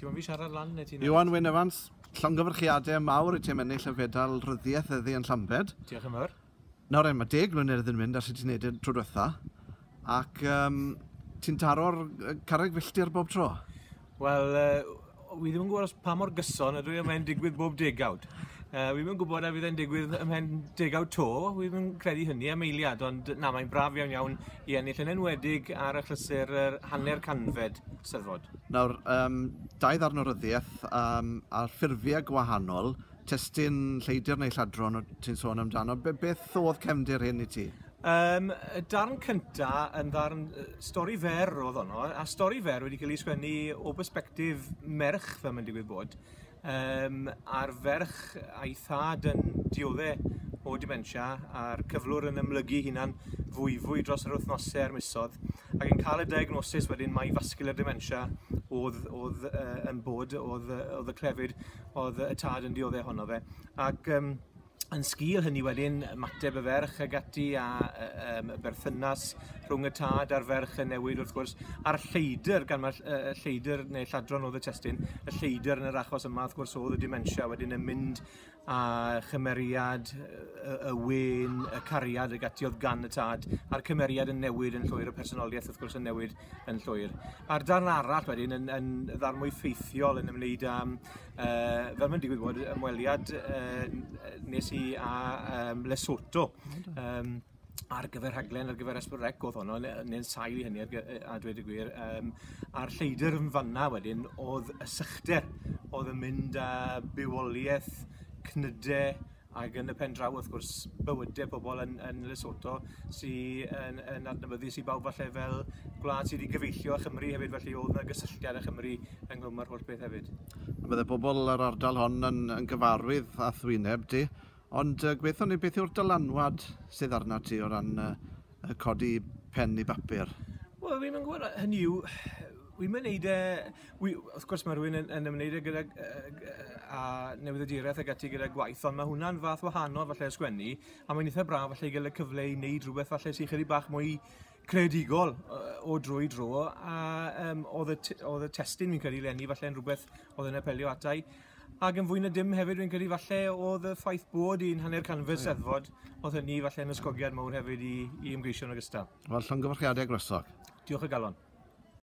Ti'n mynd fi siarad lan neu ti'n... Iwan Wyn Evans, llongyfarchiadau mawr I ti'n ennill y fedal ryddiaeth yddi yn Llambed. Diolch yn fawr. Nawr mae 10 mlynedd yn mynd ar sut ti'n neud y tro diwetha. Ac ti'n taro'r carreg filltir bob tro? Wel, wi ddim yn gwybod pa mor gyson ydw I ymhen digwydd bob degawd. Wi ddim yn gwybod a fydd e'n digwydd ymhen degawd to, wi ddim yn credu hynny am eiliad, ond na, mae'n braf iawn iawn I ennill yn enwedig ar achlysur hanner canfed Steddfod. Nawr, dau ddarn o ryddiaeth ar ffurfiau gwahanol, testyn lleidir neu lladron o ti'n sôn amdano. Beth oedd cefndir hyn I ti? Y darn cynta yn darn stori fer oedd honno, a stori fer wedi cael ei sgwennu o perspektif merch fel mae'n digwydd bod. A'r ferch a'i thad yn dioddau o dementia a'r cyflwr yn ymlygu hunan fwy dros yr wythnosau ar misodd ac yn cael y diagnosis wedyn mai vascular dementia oedd yn bod, oedd y clefyd, oedd y tad yn dioddau honno fe. Ac yn sgil hynny wedyn, mateb y ferch ag ati a berthynas rhwng y tad a'r ferch yn newid wrth gwrs. A'r lleidr, gan mae'r lleidr neu lladron oedd y testyn, y lleidr yn yr achos yma wrth gwrs oedd y dementia wedyn yn mynd a chymeriad, y wen, y cariad ag ati oedd gan y tad, a'r cymeriad yn newid yn llwyr, y personoliaeth wrth gwrs yn newid yn llwyr. A'r darn arall wedyn yn ddarn mwy ffeithiol yn ymwneud â, fel mae'n digwydd bod, ymweliad nes I a Lesotho ar gyfer rhaglen, ar gyfer Esbyrrec oedd honno, neu'n sail I hynny a dweud y gwir. A'r lleidr yn fanna wedyn oedd y sychder, oedd yn mynd â bywoliaeth, cnydau ac yn y pen draw wrth gwrs bywydau pobl yn Lesotho sy'n adnabyddu sy'n bawb falle fel gwlad sydd wedi gyfeillio â Chymru hefyd, felly oedd yna gysylltiad â Chymru ynglwm â'r holl beth hefyd. Bydde pobl yr ardal hon yn gyfarwydd â thwyneb ti, ond gweithio ni beth yw'r dylanwad sydd arna ti o ran codi pen I bapur? Wel, fi'n mynd gwybod hynny yw, wi'n mynd neud wrth gwrs mae rhywun yn ymwneud gyda newyddiaduraeth ag ati gyda gwaith, ond mae hwnna'n fath wahanol falle sgwennu, a mae'n eitha braf falle gael y cyfle I wneud rhywbeth falle sy'n chydig bach mwy creadigol o dro I dro, a oedd y testyn fi'n credu lenni falle yn rhywbeth oedd yn apelio atai, ac yn fwy na dim hefyd fi'n credu falle oedd y ffaith bod i'n hanner canfed Steddfod, oedd hynny falle yn ysgogiad mawr hefyd I ymgeisio yn ogystal. Wel, llongyfarchiadau glysog. Diolch o galon.